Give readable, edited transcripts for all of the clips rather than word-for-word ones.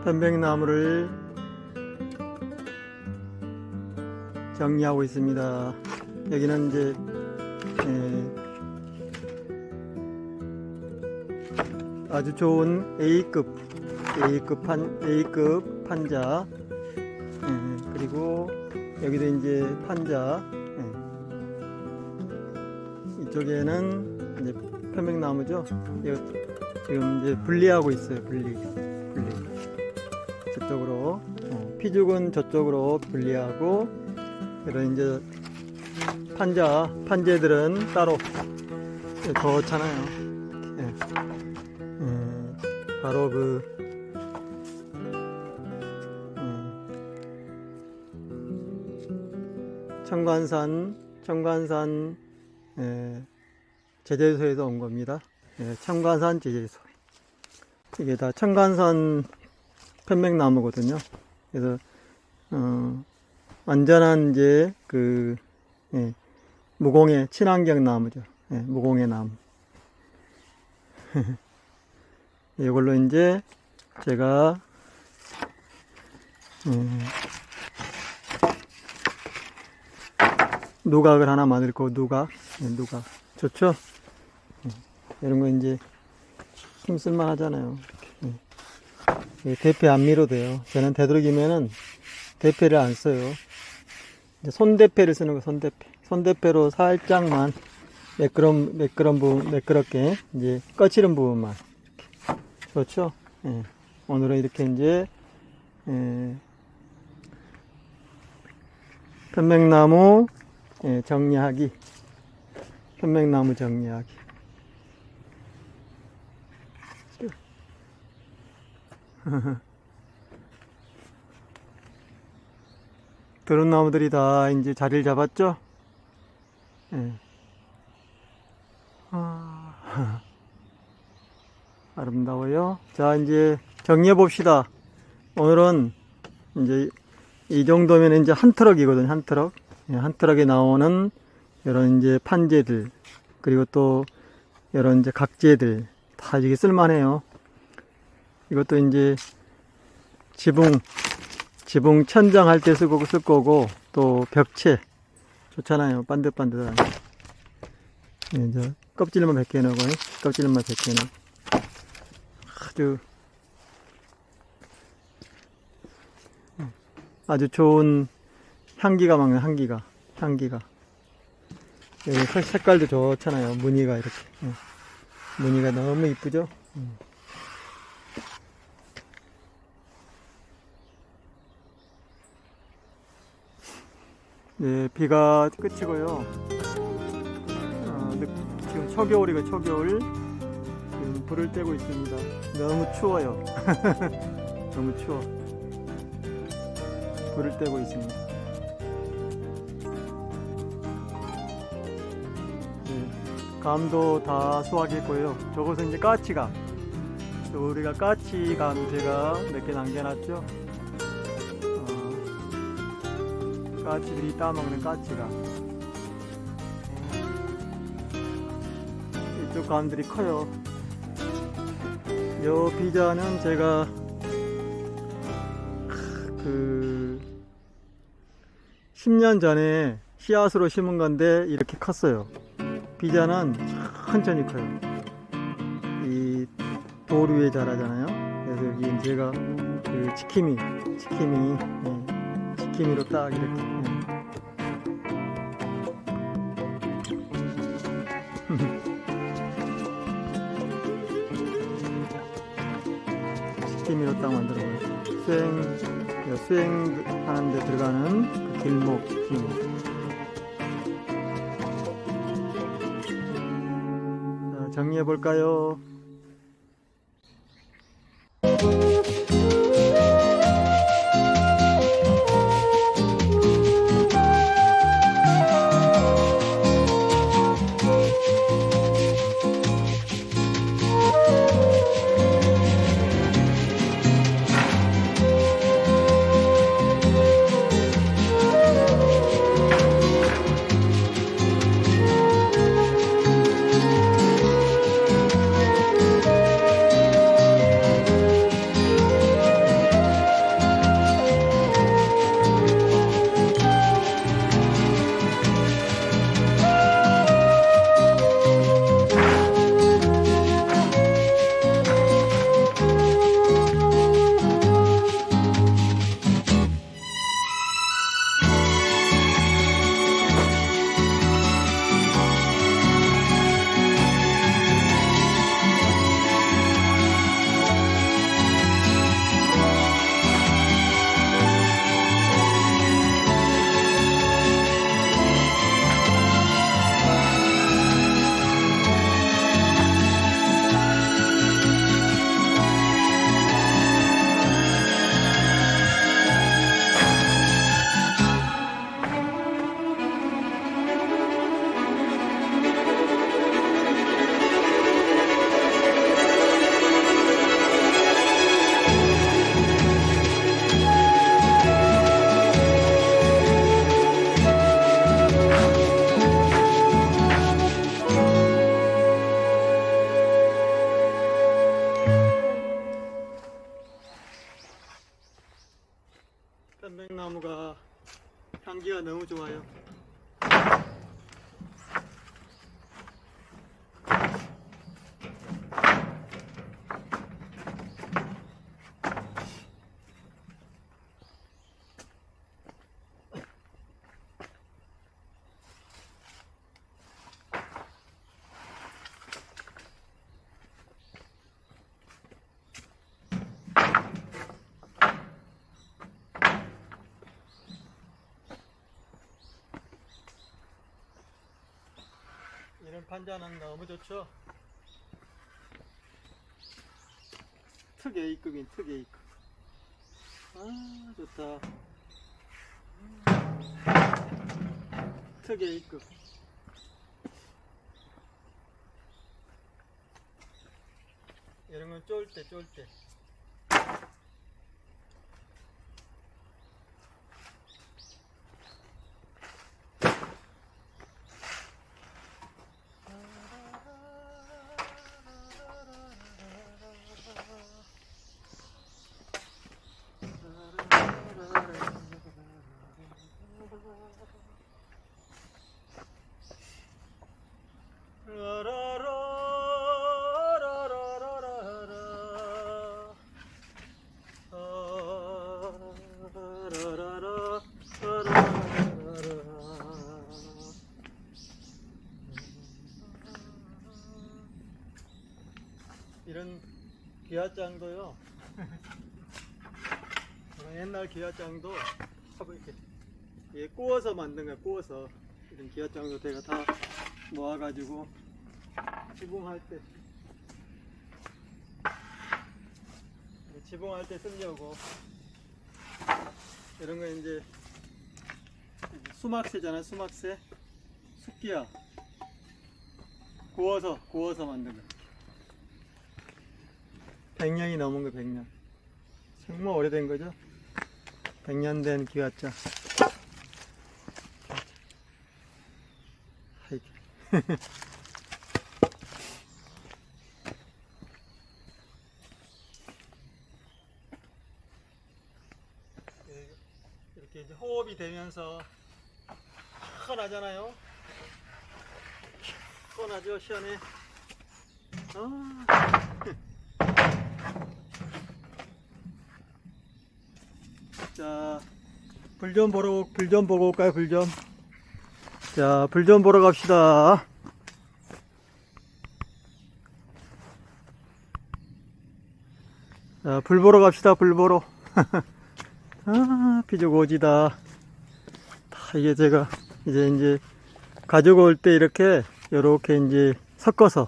편백나무를 정리하고 있습니다. 여기는 이제 아주 좋은 A급 판자, 그리고 여기도 이제 판자, 이쪽에는 이제 편백나무죠. 이거 지금 이제 분리하고 있어요. 분리. 저쪽으로 피죽은 저쪽으로 분리하고, 그런 이제 판재들은 따로 좋잖아요. 바로 청관산 제재소에서 온 겁니다. 청관산 제재소. 이게 다 청관산 편백나무거든요. 그래서 완전한 이제 무공해 친환경 나무죠. 무공해 나무. 이걸로 이제 제가 누각을 하나 만들 거. 누각 좋죠. 이런 거 이제 힘쓸만 하잖아요. 대패 안 밀어도 돼요. 저는 되도록이면은 대패를 안 써요. 손대패를 쓰는 거. 손대패로 살짝만 매끄럽게 이제 꺼치는 부분만. 좋죠. 오늘은 이렇게 이제 편백나무 정리하기. 드론나무들이 다 이제 자리를 잡았죠? 아름다워요. 자, 이제 정리해 봅시다. 오늘은 이제 이 정도면 이제 한 트럭이거든요. 한 트럭에 나오는 이런 이제 판재들, 그리고 또 이런 이제 각재들 다 이게 쓸만해요. 이것도 이제 지붕 천장 할 때 쓸 거고, 또 벽체 좋잖아요. 반듯반듯한. 이제 껍질만 벗겨내고, 아주 좋은 향기가 막는 향기가. 여기 색깔도 좋잖아요. 무늬가 이렇게. 무늬가 너무 이쁘죠? 네, 비가 끝이고요. 지금 초겨울. 지금 불을 떼고 있습니다. 너무 추워요. 너무 추워. 불을 떼고 있습니다. 네, 감도 다 수확했고요. 저것은 이제 까치감. 우리가 까치감 제가 몇 개 남겨놨죠. 까치들이 따먹는 까치감. 이쪽 감들이 커요. 요 비자는 제가 10년 전에 씨앗으로 심은 건데 이렇게 컸어요. 비자는 천천히 커요. 이 돌 위에 자라잖아요. 그래서 여기 제가 지킴이로 딱 이렇게. 지킴이로 딱 만들어봐요. 수행하는 데 들어가는 그 길목. 자, 정리해 볼까요? 편백나무가 향기가 너무 좋아요. 이런 판자는 너무 좋죠. 특 A급인 특 A급. 아 좋다. 특 A급. 이런 건 쫄 때. 이런 기와장도요. 옛날 기와장도 이렇게 구워서 만든 거야. 구워서 이런 기와장도 제가 다 모아가지고 지붕할 때 쓰려고. 이런 거 이제 수막새잖아. 수막새 숫기야. 구워서 만든 거. 100년이 넘은 거. 100년. 정말 오래된 거죠. 100년 된 기와장. 이렇게 이제 호흡이 되면서 시원하잖아요. 시원하죠. 시원해. 자, 불 좀 보고 올까요? 불 좀. 자, 불 좀 보러 갑시다. 자, 불 보러 갑시다. 불 보러. 비죽오지다. 이게 제가 이제 가져올 때 이렇게 이제 섞어서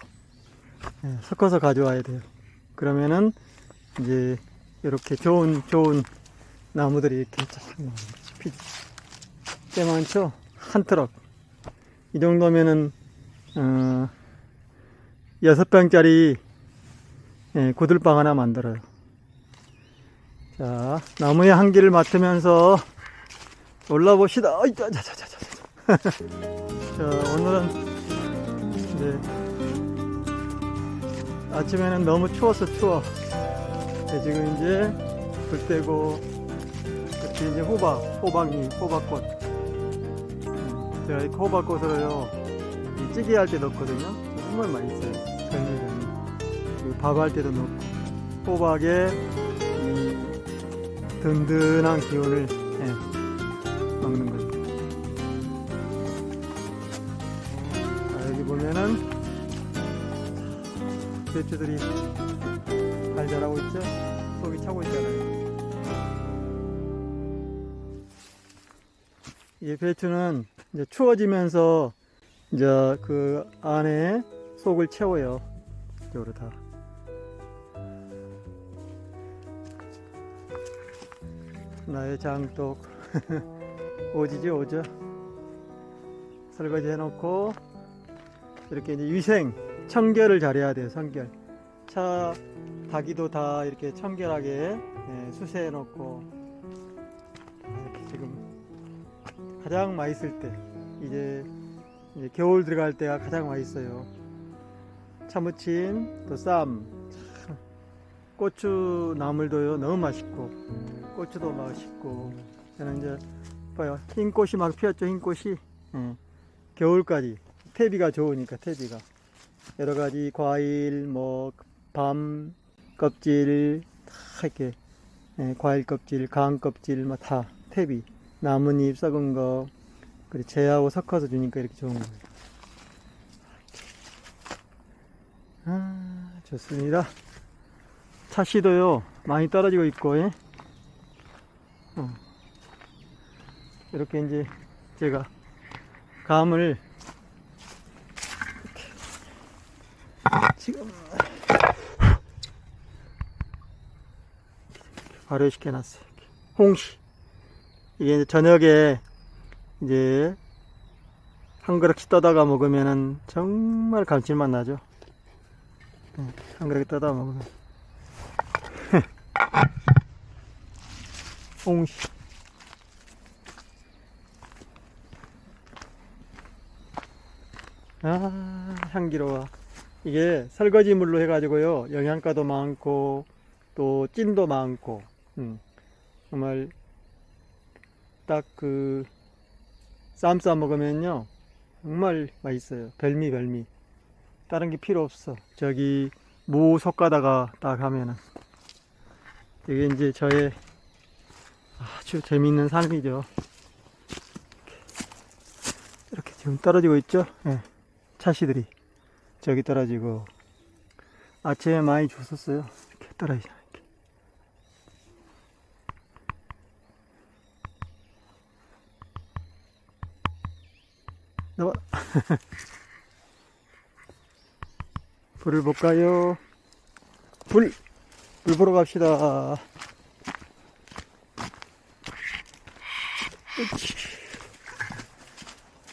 가져와야 돼요. 그러면은 이제 이렇게 좋은 나무들이 이렇게 꽤 많죠. 한 트럭. 이 정도면은 6병짜리 고들빵 하나 만들어요. 자, 나무의 향기를 맡으면서 올라봅시다. 자, 오늘은 아침에는 너무 추워서 추워. 지금 이제 불 떼고, 이렇게 이제 호박꽃. 제가 이 호박꽃으로요, 이 찌개 할 때 넣거든요. 정말 맛있어요. 그리고 밥 할 때도 넣고, 호박에 이 든든한 기운을 먹는 거죠. 자, 여기 보면은 배추들이 잘 자라고 있죠? 속이 차고 있잖아요. 이 배추는 이제 추워지면서 이제 그 안에 속을 채워요. 이쪽으로 다. 나의 장독. 오죠. 설거지 해놓고, 이렇게 이제 위생, 청결을 잘해야 돼요. 청결. 차 닭이도 다 이렇게 청결하게 수세해 놓고, 이렇게 지금 가장 맛있을 때, 이제 겨울 들어갈 때가 가장 맛있어요. 차무침, 또 쌈, 고추 나물도요 너무 맛있고, 고추도 맛있고, 저는 이제 봐요. 흰 꽃이 막 피었죠. 흰 꽃이. 예. 겨울까지 퇴비가 좋으니까 퇴비가 여러 가지 과일 뭐 밤 껍질 다 이렇게 예, 과일 껍질, 강 껍질 뭐 다 퇴비, 나뭇잎 썩은 거 그리고 재하고 섞어서 주니까 이렇게 좋은 거예요. 아, 좋습니다. 차씨도요 많이 떨어지고 있고 예? 이렇게 이제 제가 감을 이렇게 지금 발효시켜 놨어요. 홍시 이게 이제 저녁에 이제 한 그릇씩 떠다가 먹으면은 정말 감칠맛 나죠. 한 그릇 떠다 먹으면 홍시 아 향기로워. 이게 설거지물로 해가지고요 영양가도 많고 또 찐도 많고 정말 딱 그 쌈 싸 먹으면요 정말 맛있어요. 별미 다른 게 필요 없어. 저기 무 섞다가 딱 하면은 이게 이제 저의 아주 재미있는 삶이죠. 이렇게 지금 떨어지고 있죠. 예. 차씨들이 저기 떨어지고 아침에 많이 줬었어요. 이렇게 떨어지죠. 이렇게. 나와. 불을 볼까요? 불 보러 갑시다.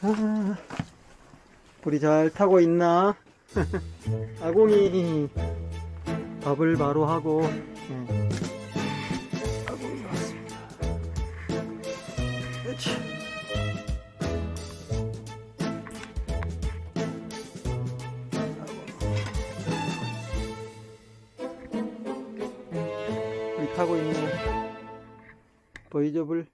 아, 불이 잘 타고 있나? 아궁이 밥을 바로 하고 아궁이 왔습니다. 그렇지. 불이 타고 있네. 보이죠 불?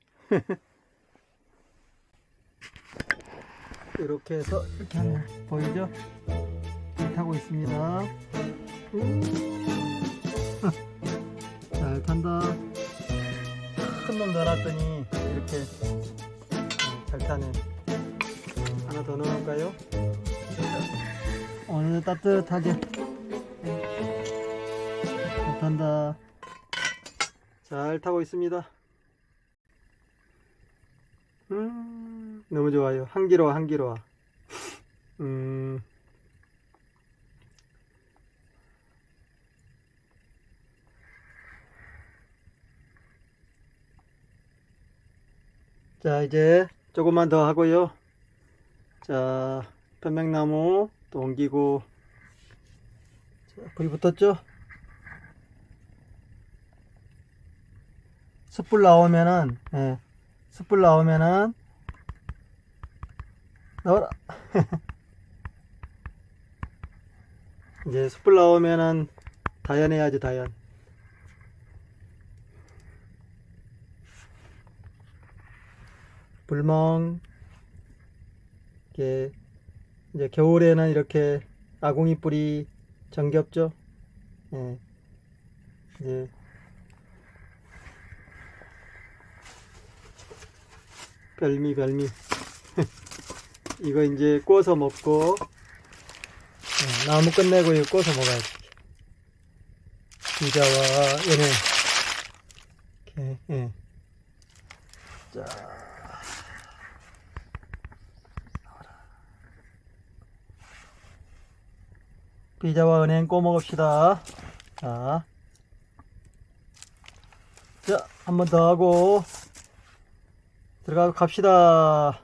이렇게 해서 이렇게 하면 보이죠? 타고 있습니다. 잘 탄다. 큰 놈 넣어놨더니 이렇게 잘 타네. 하나 더 넣을까요? 오늘 따뜻하게 잘 탄다. 잘 타고 있습니다. 너무 좋아요. 향기로워. 자, 이제 조금만 더 하고요. 자, 편백나무 또 옮기고. 자, 불이 붙었죠? 숯불 나오면은, 숯불 나오면은, 나와라. 이제 숯불 나오면은 다연해야지, 다연. 불멍. 이게 이제 겨울에는 이렇게 아궁이 뿌리 정겹죠? 이제 별미 이거 이제 구워서 먹고 나무 끝내고 이거 구워서 먹어야지. 비자와 연해 이렇게 자 비자와 은행 구워 먹읍시다. 자, 한 번 더 하고 들어가 갑시다.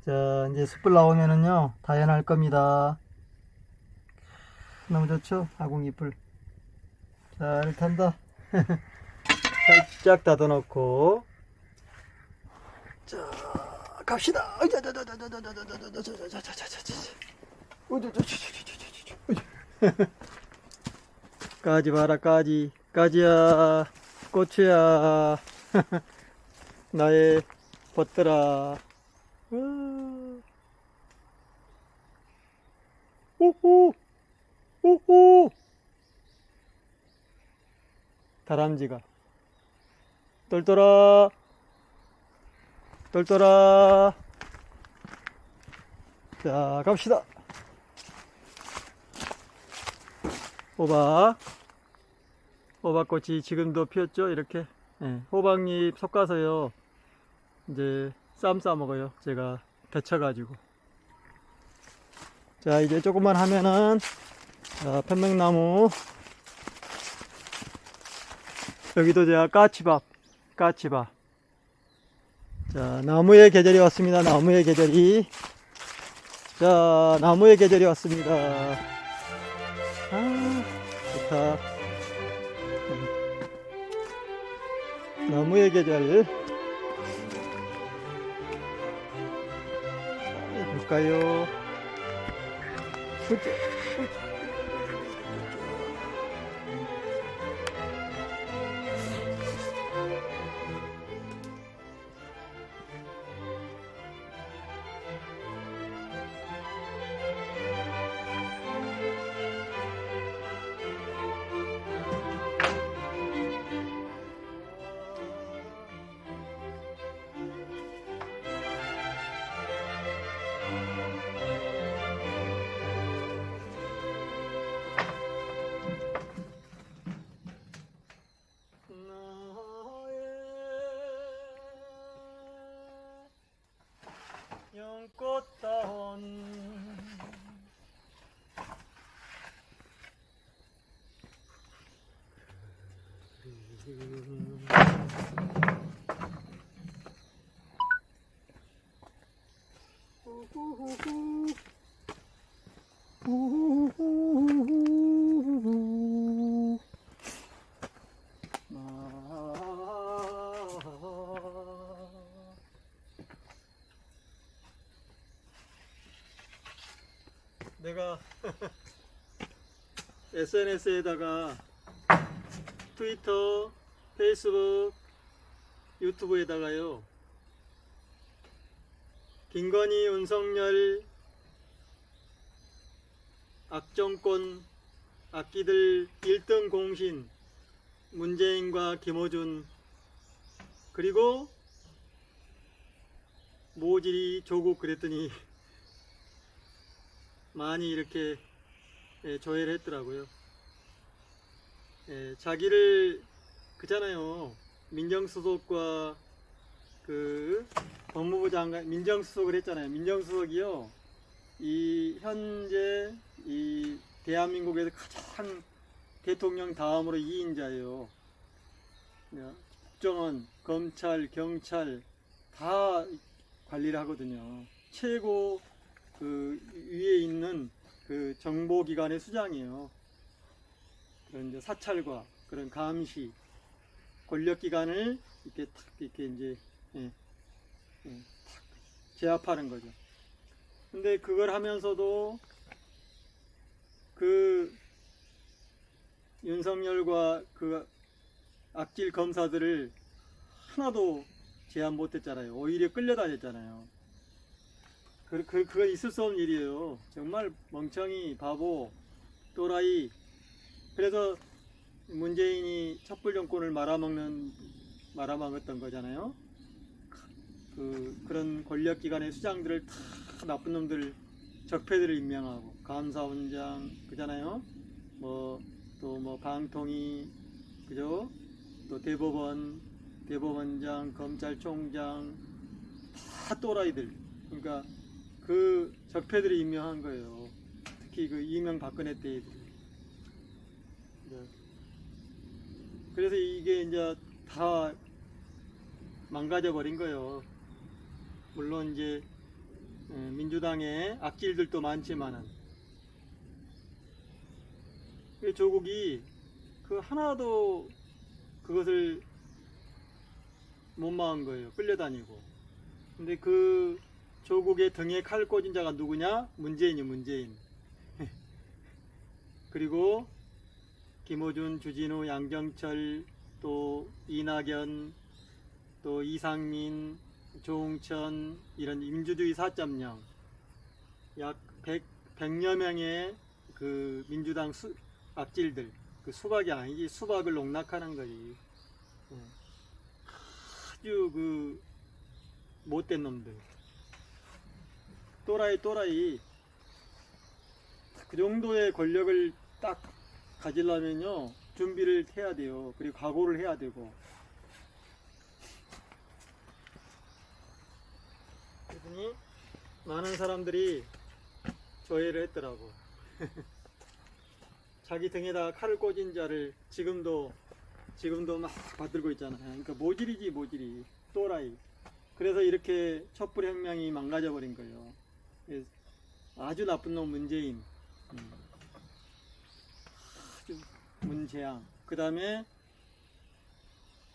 자, 이제 숯불 나오면은요 다연할 겁니다. 너무 좋죠? 아궁이불 잘 탄다. 살짝 닫아놓고 자 갑시다. 까지 봐라. 까지 가지야, 고추야, 나의 벗들아. 오호, 오호. 다람쥐가. 똘똘아, 똘똘아. 자, 갑시다. 호박꽃이 지금도 피었죠? 이렇게. 네, 호박잎 섞어서요. 이제 쌈 싸 먹어요. 제가 데쳐가지고. 자, 이제 조금만 하면은, 자, 편백나무. 여기도 제가 까치밥. 자, 나무의 계절이 왔습니다. 나무의 계절이. 자, 나무의 계절이 왔습니다. 아, 좋다. 나무의 계절. 자, 볼까요? 연꽃다운 내가 SNS에다가 트위터, 페이스북, 유튜브에다가요 김건희, 윤석열 악정권 악기들 1등 공신 문재인과 김어준 그리고 모질이 조국 그랬더니 많이 이렇게 조회를 했더라고요. 자기를 그잖아요. 민정수석과 그 법무부 장관 민정수석을 했잖아요. 민정수석이요. 이 현재 이 대한민국에서 가장 대통령 다음으로 2인자예요. 국정원, 검찰, 경찰 다 관리를 하거든요. 최고 그 위에 있는 그 정보기관의 수장이에요. 그런 이제 사찰과 그런 감시 권력기관을 이렇게 탁 이렇게 이제 탁 제압하는 거죠. 근데 그걸 하면서도 그 윤석열과 그 악질 검사들을 하나도 제압 못했잖아요. 오히려 끌려다녔잖아요. 그건 있을 수 없는 일이에요. 정말 멍청이, 바보, 또라이. 그래서 문재인이 촛불 정권을 말아먹었던 거잖아요. 그런 권력기관의 수장들을 다 나쁜 놈들, 적폐들을 임명하고, 감사원장, 그잖아요. 또 방통위, 그죠? 또 대법원장, 검찰총장, 다 또라이들. 그러니까 그 적폐들이 임명한 거예요. 특히 그 이명박근혜 때 애들이. 그래서 이게 이제 다 망가져 버린 거예요. 물론 이제 민주당의 악질들도 많지만은 조국이 그 하나도 그것을 못 막은 거예요. 끌려다니고. 근데 그 조국의 등에 칼 꽂은 자가 누구냐? 문재인. 그리고 김호준, 주진우, 양정철, 또 이낙연, 또 이상민, 조홍천 이런 민주주의 4.0 약 100여 명의 그 민주당 악질들, 그 수박이 아니지 수박을 농락하는 거지. 아주 그 못된 놈들. 또라이 그 정도의 권력을 딱 가지려면요 준비를 해야 돼요. 그리고 각오를 해야 되고. 그랬더니 많은 사람들이 조회를 했더라고. 자기 등에다 칼을 꽂은 자를 지금도 막 받들고 있잖아요. 그러니까 모질이지 모질이. 또라이. 그래서 이렇게 촛불혁명이 망가져 버린 거예요. 아주 나쁜 놈 문재인, 아주 문재양, 그 다음에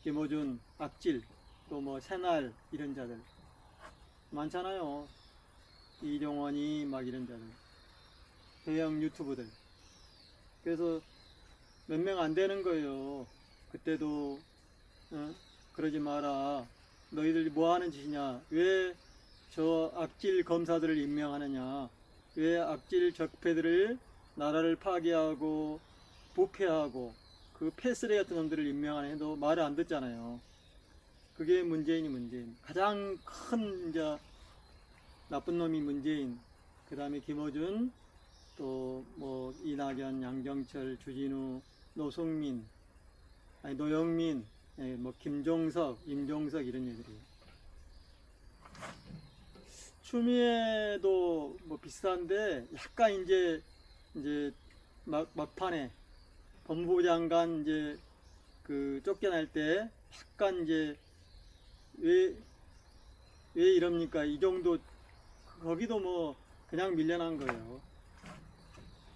김어준, 악질, 또 뭐 새날 이런 자들 많잖아요. 이종원이 막 이런 자들, 대형 유튜브들. 그래서 몇 명 안 되는 거예요. 그때도 그러지 마라. 너희들 뭐 하는 짓이냐? 왜 저 악질 검사들을 임명하느냐? 왜 악질 적폐들을 나라를 파괴하고 부패하고 그 폐쓰레 같은 놈들을 임명하냐 해도 말을 안 듣잖아요. 그게 문재인. 가장 큰 이제 나쁜 놈이 문재인. 그 다음에 김어준, 또 뭐 이낙연, 양정철, 주진우, 노영민, 뭐 김종석, 임종석 이런 애들이. 추미애도 뭐 비슷한데 약간 이제 막판에 법무부 장관 이제 그 쫓겨날 때 약간 이제 왜 이럽니까? 이 정도. 거기도 뭐 그냥 밀려난 거예요.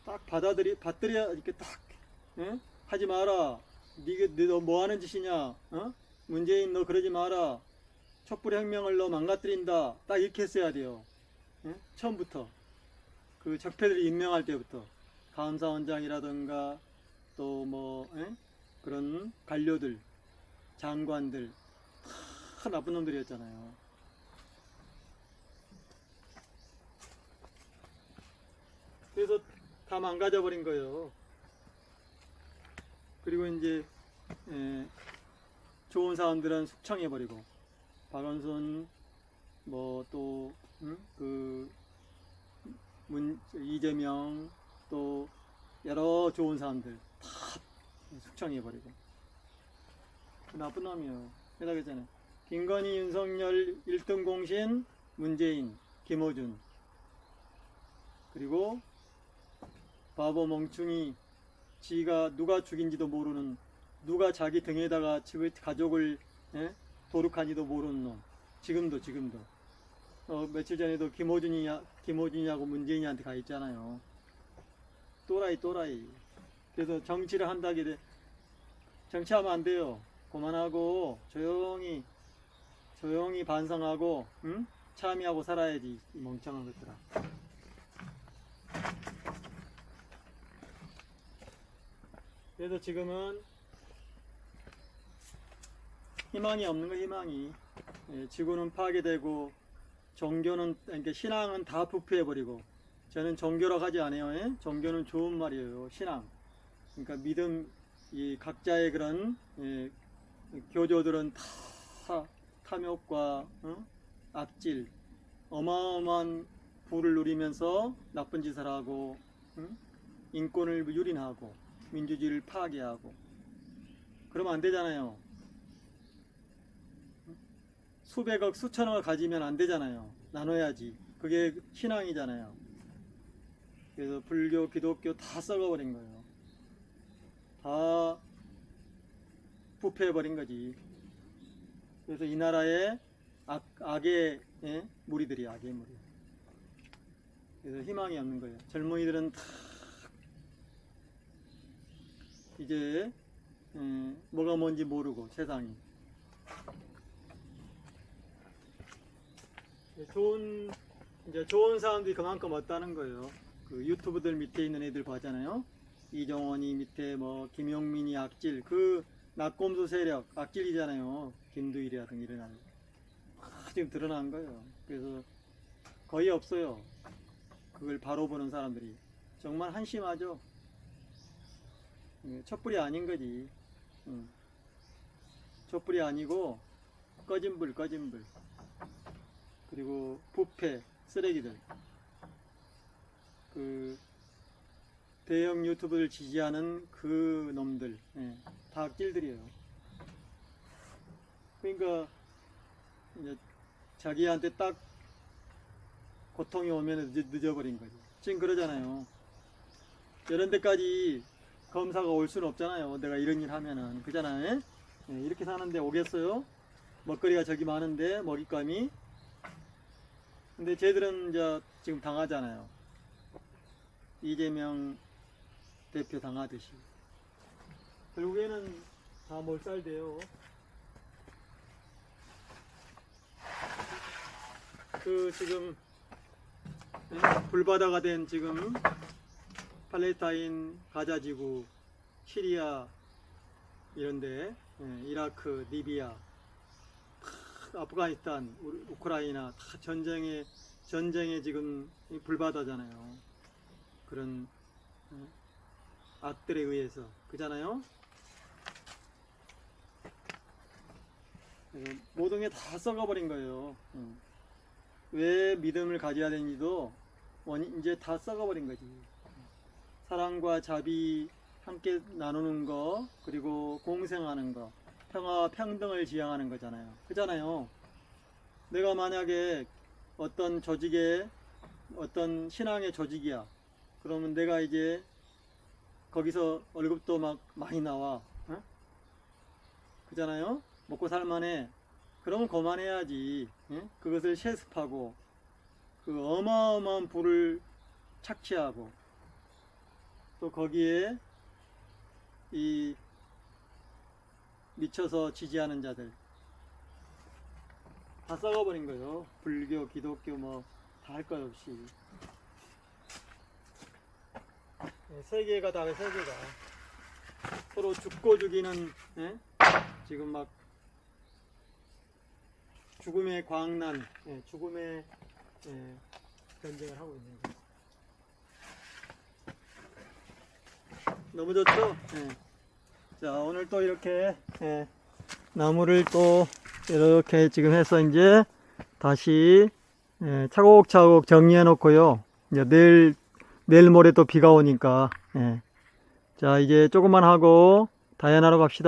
딱 받들여 이렇게 딱 하지 마라. 너 뭐 하는 짓이냐? 문재인 너 그러지 마라. 촛불혁명을 너 망가뜨린다. 딱 이렇게 했어야 돼요. 처음부터. 그 적폐들이 임명할 때부터. 감사원장이라든가 또 뭐 그런 관료들, 장관들 다 나쁜 놈들이었잖아요. 그래서 다 망가져 버린 거예요. 그리고 이제 좋은 사람들은 숙청해 버리고, 박원순 뭐 또 이재명 또 여러 좋은 사람들 다 숙청해 버리고. 나쁜 놈이에요. 게다가 있잖아요. 김건희, 윤석열 1등 공신 문재인, 김어준. 그리고 바보 멍충이, 지가 누가 죽인지도 모르는, 누가 자기 등에다가 가족을 도륙한지도 모르는 놈. 지금도 며칠 전에도 김어준이하고 문재인이한테 가 있잖아요. 또라이. 그래서 정치를 한다게 돼. 정치하면 안 돼요. 그만하고 조용히 반성하고 참여하고 살아야지, 이 멍청한 것들아. 그래서 지금은 희망이 없는 거예요. 희망이. 지구는 파괴되고, 종교는, 그러니까 신앙은 다 부패해버리고. 저는 종교라고 하지 않아요. 종교는 좋은 말이에요. 신앙. 그러니까 믿음, 이 각자의 그런 교조들은 다 탐욕과 악질, 어마어마한 부를 누리면서 나쁜 짓을 하고, 인권을 유린하고, 민주주의를 파괴하고. 그러면 안 되잖아요. 수백억, 수천억을 가지면 안 되잖아요. 나눠야지. 그게 신앙이잖아요. 그래서 불교, 기독교 다 썩어버린 거예요. 다 부패해버린 거지. 그래서 이 나라의 악의 무리들이, 악의 무리. 그래서 희망이 없는 거예요. 젊은이들은 다 이제 뭐가 뭔지 모르고, 세상이. 좋은 사람들이 그만큼 없다는 거예요. 그 유튜브들 밑에 있는 애들 봤잖아요. 이정원이 밑에 뭐 김용민이 악질, 그 낙곰수 세력 악질이잖아요. 김두일이라든가 일어나는 지금 드러난 거예요. 그래서 거의 없어요. 그걸 바로 보는 사람들이 정말 한심하죠. 촛불이 아닌 거지. 촛불이 아니고 꺼진 불. 그리고 부패 쓰레기들. 그 대형 유튜브를 지지하는 그 놈들, 다 악질들이에요. 그러니까 이제 자기한테 딱 고통이 오면 늦어버린 거지. 지금 그러잖아요. 이런 데까지 검사가 올 수는 없잖아요. 내가 이런 일 하면은. 그잖아요. 이렇게 사는데 오겠어요? 먹거리가 저기 많은데 먹잇감이. 근데 쟤들은 이제 지금 당하잖아요. 이재명 대표 당하듯이. 결국에는 다 몰살돼요. 그 지금 불바다가 된 지금 팔레스타인 가자지구, 시리아 이런데, 이라크, 리비아, 아프가니스탄, 우크라이나 다 전쟁에 지금 불바다잖아요. 그런 악들에 의해서. 그잖아요. 모든 게 다 썩어버린 거예요. 왜 믿음을 가져야 되는지도 이제 다 썩어버린 거지. 사랑과 자비 함께 나누는 거, 그리고 공생하는 거, 평화와 평등을 지향하는 거잖아요. 그잖아요. 내가 만약에 어떤 조직의, 어떤 신앙의 조직이야. 그러면 내가 이제 거기서 월급도 막 많이 나와. 그잖아요. 먹고 살만해. 그러면 그만해야지. 그것을 세습하고 그 어마어마한 부를 착취하고 또 거기에 이 미쳐서 지지하는 자들 다 썩어버린 거예요. 불교, 기독교 뭐 다 할 것 없이. 세계가 다 세계가 서로 죽고 죽이는, 지금 막 죽음의 광난, 죽음의 전쟁을 하고 있는 거죠. 너무 좋죠? 자, 오늘 또 이렇게 나무를 또 이렇게 지금 해서 이제 다시 차곡차곡 정리해 놓고요. 이제 내일 모레 또 비가 오니까 자, 이제 조금만 하고 다이아나로 갑시다.